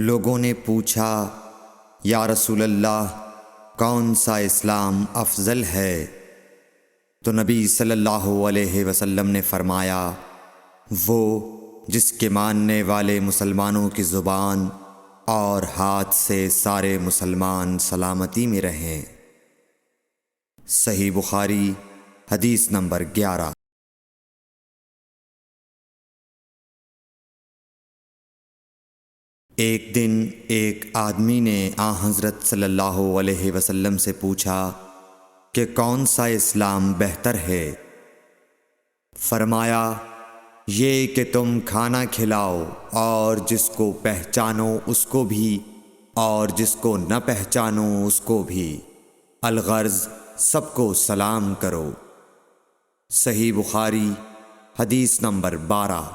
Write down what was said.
لوگوں نے پوچھا، یا رسول اللہ، کون سا اسلام افضل ہے؟ تو نبی صلی اللہ علیہ وسلم نے فرمایا، وہ جس کے ماننے والے مسلمانوں کی زبان اور ہاتھ سے سارے مسلمان سلامتی میں رہیں۔ صحیح بخاری حدیث نمبر 11۔ ایک دن ایک آدمی نے حضرت صلی اللہ علیہ وسلم سے پوچھا کہ کون سا اسلام بہتر ہے؟ فرمایا، یہ کہ تم کھانا کھلاؤ اور جس کو پہچانو اس کو بھی اور جس کو نہ پہچانو اس کو بھی، الغرض سب کو سلام کرو۔ صحیح بخاری حدیث نمبر 12۔